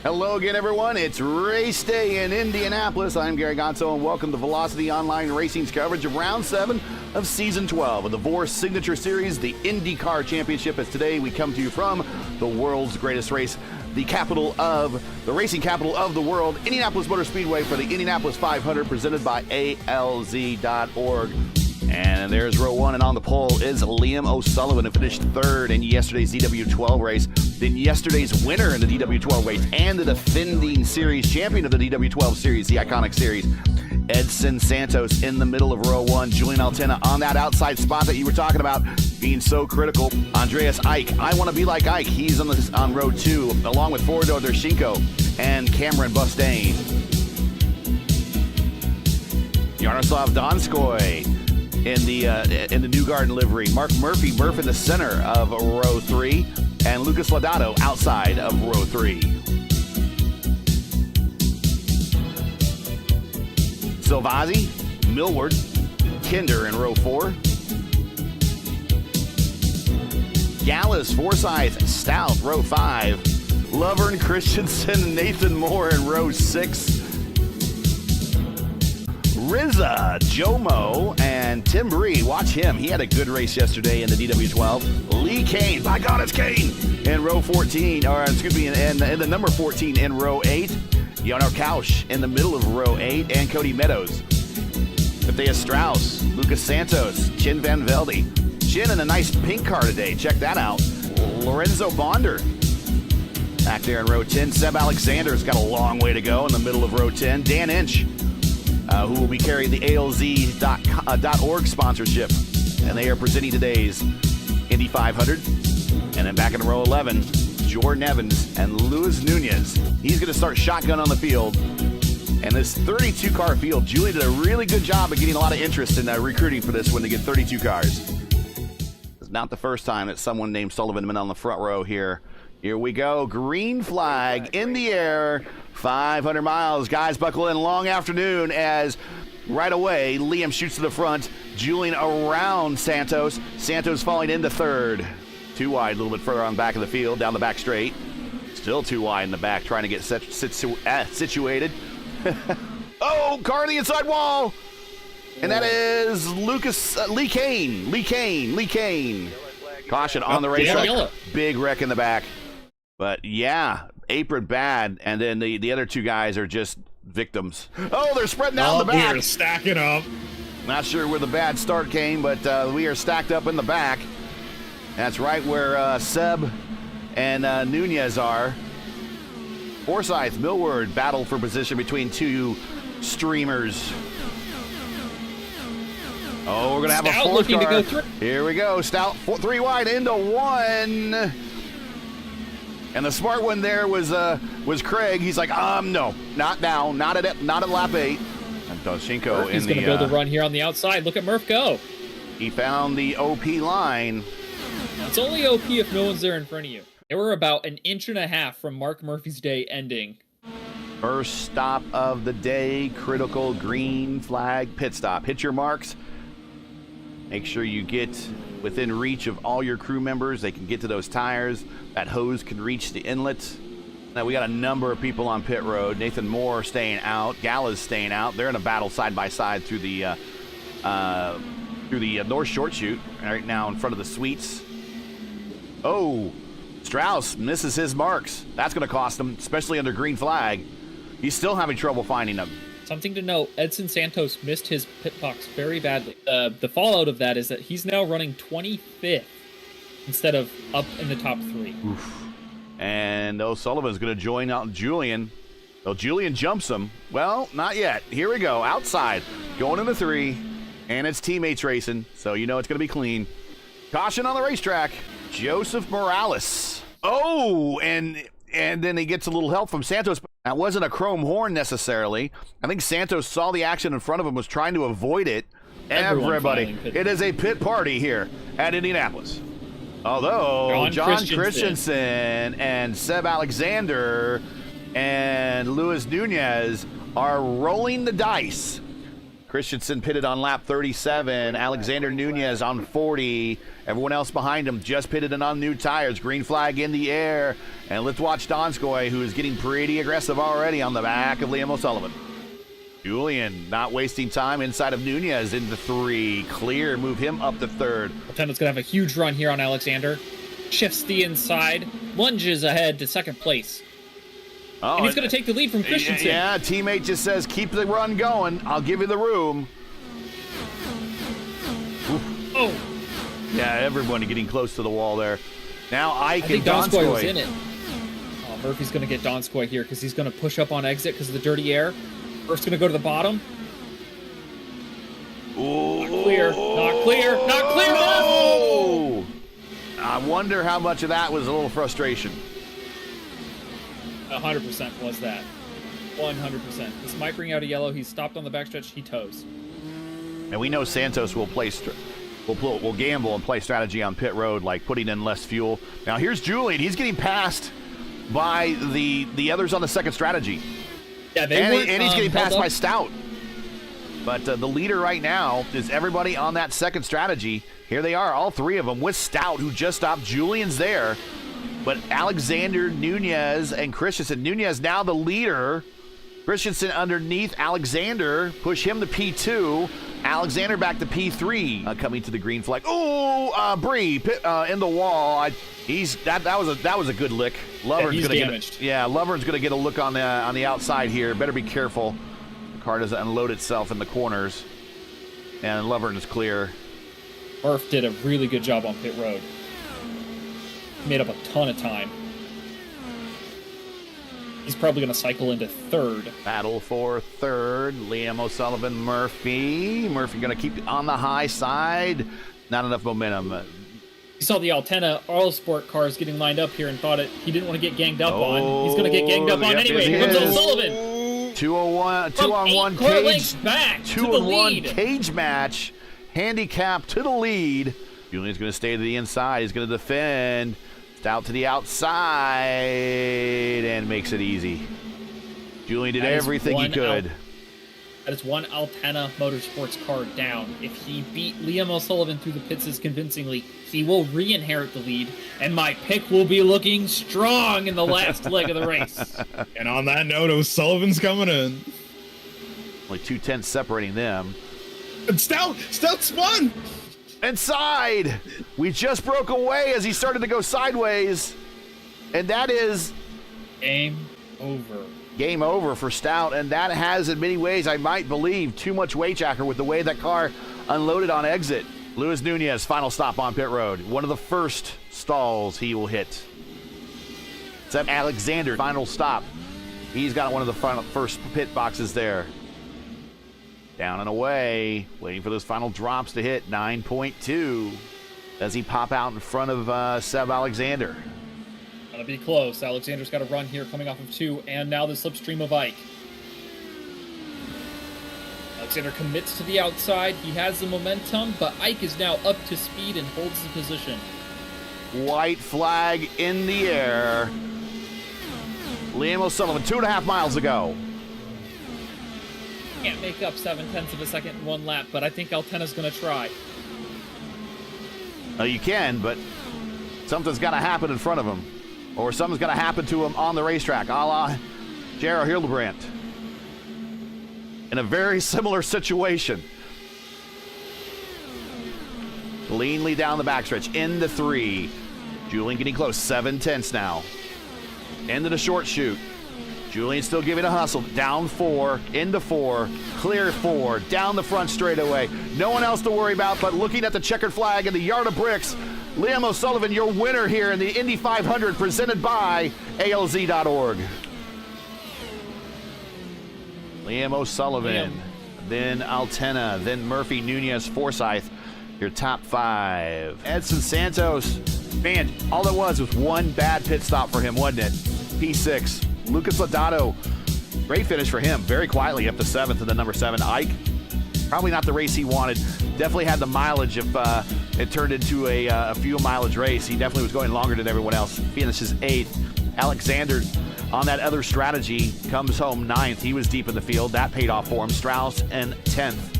Hello again, everyone. It's race day in Indianapolis. I'm Gary Godsoe, and welcome to Velocity Online Racing's coverage of Round 7 of Season 12 of the VOR Signature Series, the INDYCAR Championship. As today we come to you from the world's greatest race, the racing capital of the world, Indianapolis Motor Speedway, for the Indianapolis 500, presented by ALZ.org. And there's row one, and on the pole is Liam O'Sullivan, who finished third in yesterday's DW12 race. Then yesterday's winner in the DW12 race and the defending series champion of the DW12 series, the iconic series, Edson Santos, in the middle of row one. Julian Altena on that outside spot that you were talking about being so critical. Andreas Ike, I want to be like Ike. He's on row two, along with Fordor Dershinko and Cameron Bustain. Yaroslav Donskoy in the New Garden livery. Mark Murphy in the center of row three, and Lucas Laudato outside of row three. Silvazzi, Millward, Kinder in row four. Gallus, Forsyth, Stout, row five. Lovern, Christensen, Nathan Moore in row six. Rizza, Jomo, and Tim Bree. Watch him. He had a good race yesterday in the DW12. Lee Kane, by God, it's Kane, in row 14, or excuse me, in the number 14 in row 8. Jonar Kausch in the middle of row 8, and Cody Meadows. Matthias Strauss, Lucas Santos, Chin Van Velde. Chin in a nice pink car today. Check that out. Lorenzo Bonder back there in row 10. Seb Alexander's got a long way to go in the middle of row 10. Dan Inch, who will be carrying the ALZ.org sponsorship. And they are presenting today's Indy 500. And then back in row 11, Jordan Evans and Luis Nunez. He's going to start shotgun on the field. And this 32-car field, Julie did a really good job of getting a lot of interest in recruiting for this one to get 32 cars. It's not the first time that someone named Sullivan been on the front row here. Here we go. Green flag in the air. 500 miles. Guys, buckle in. Long afternoon as right away Liam shoots to the front. Julian around Santos. Santos falling into third. Too wide, a little bit further on the back of the field, down the back straight. Still too wide in the back, trying to get situated. Oh, car on the inside wall. And that is Lee Kane. Caution on the racetrack. Big wreck in the back. But yeah, apron bad, and then the other two guys are just victims. Oh, they're spreading out in the back. We're stacking up. Not sure where the bad start came, but we are stacked up in the back. That's right where Seb and Nunez are. Forsyth, Millward battle for position between two streamers. Oh, we're going to have Stout a fourth looking car. to go through. Here we go. Stout, three wide into one. And the smart one there was Craig. He's like, no, not now, not at lap 8. And Doshinko He's going to build a run here on the outside. Look at Murph go. He found the OP line. It's only OP if no one's there in front of you. They were about 1.5 inches from Mark Murphy's day ending. First stop of the day, critical green flag pit stop. Hit your marks. Make sure you get within reach of all your crew members. They can get to those tires. That hose can reach the inlet. Now we got a number of people on pit road. Nathan Moore staying out. Gala's staying out. They're in a battle side by side through the North Short Chute right now in front of the suites. Oh, Strauss misses his marks. That's going to cost him, especially under green flag. He's still having trouble finding them. Something to note, Edson Santos missed his pit box very badly. The fallout of that is that he's now running 25th instead of up in the top 3. Oof. And O'Sullivan's going to join out Julian. So Julian jumps him. Well, not yet. Here we go. Outside. Going into 3. And it's teammates racing, so you know it's going to be clean. Caution on the racetrack. Joseph Morales. Oh, and then he gets a little help from Santos. That wasn't a chrome horn necessarily. I think Santos saw the action in front of him, was trying to avoid it. Everybody, it is a pit party here at Indianapolis. Although John Christensen and Seb Alexander and Luis Nunez are rolling the dice. Christensen pitted on lap 37. Alexander Nunez on 40. Everyone else behind him just pitted in on new tires. Green flag in the air. And let's watch Donskoy, who is getting pretty aggressive already on the back of Liam O'Sullivan. Julian not wasting time inside of Nunez into 3. Clear, move him up to 3rd. Altena's going to have a huge run here on Alexander. Shifts the inside, lunges ahead to 2nd place. Oh, and he's going to take the lead from Christensen. Yeah, teammate just says, keep the run going. I'll give you the room. Oof. Oh. Yeah, everybody getting close to the wall there. Now Ike I think and Donskoy was Donskoy. in it. Oh, Murphy's going to get Donskoy here because he's going to push up on exit because of the dirty air. Murph's going to go to the bottom. Ooh. Not clear. Not clear. Not clear. No! I wonder how much of that was a little frustration. 100% was that. 100%. This might bring out a yellow. He's stopped on the backstretch. He toes. And we know Santos will will gamble and play strategy on pit road, like putting in less fuel. Now here's Julian. He's getting passed by the others on the 2nd strategy. Yeah, and he's getting passed by Stout. But the leader right now is everybody on that 2nd strategy. Here they are, all 3 of them, with Stout, who just stopped. Julian's there. But Alexander, Nunez, and Christensen. Nunez now the leader. Christensen underneath Alexander. Push him to P2. Alexander back to P3. Coming to the green flag. Oh, Bree in the wall. That was a good lick. Lovern's gonna damaged. Lovern's gonna get a look on the outside here. Better be careful. The car doesn't unload itself in the corners. And Lovern is clear. Murph did a really good job on pit road. Made up a ton of time. He's probably going to cycle into 3rd. Battle for 3rd. Liam O'Sullivan, Murphy. Murphy going to keep on the high side. Not enough momentum. You saw the Altena All Sport cars getting lined up here and thought he didn't want to get ganged up on. He's going to get ganged up on anyway. Here comes O'Sullivan. 2-on-1 cage. Back 2-on-1 cage match. Handicap to the lead. Julian's going to stay to the inside. He's going to defend. Out to the outside and makes it easy. Julian did everything he could. That is one Altena Motorsports car down. If he beat Liam O'Sullivan through the pits convincingly, he will re-inherit the lead, and my pick will be looking strong in the last leg of the race. And on that note, O'Sullivan's coming in. Only 2/10 separating them. And Stout spun! Inside! We just broke away as he started to go sideways. And that is... Game over. Game over for Stout. And that has, in many ways, I might believe, too much weight jacker with the way that car unloaded on exit. Luis Nunez, final stop on pit road. One of the first stalls he will hit. Except Alexander, final stop. He's got one of the first pit boxes there. Down and away, waiting for those final drops to hit. 9.2. Does he pop out in front of Seb Alexander? Gonna be close. Alexander's got a run here coming off of 2, and now the slipstream of Ike. Alexander commits to the outside. He has the momentum, but Ike is now up to speed and holds the position. White flag in the air. Liam O'Sullivan, 2.5 miles ago. Can't make up 7/10 of a second in one lap, but I think Altena's going to try. You can, but something's got to happen in front of him. Or something's going to happen to him on the racetrack, a la Jarrah Hildebrandt. In a very similar situation. Cleanly down the backstretch, into 3. Julian getting close, 7/10 now. Into the short chute. Julian still giving a hustle. Down 4, into 4, clear 4, down the front straightaway. No one else to worry about, but looking at the checkered flag and the yard of bricks, Liam O'Sullivan, your winner here in the Indy 500, presented by ALZ.org. Liam O'Sullivan, then Altena, then Murphy, Nunez, Forsyth, your top 5. Edson Santos, man, all there was one bad pit stop for him, wasn't it? P6. Lucas Lodato, great finish for him. Very quietly up to 7th in the number 7. Ike, probably not the race he wanted. Definitely had the mileage if it turned into a fuel mileage race. He definitely was going longer than everyone else. Finishes 8th. Alexander on that other strategy comes home 9th. He was deep in the field. That paid off for him. Strauss and 10th.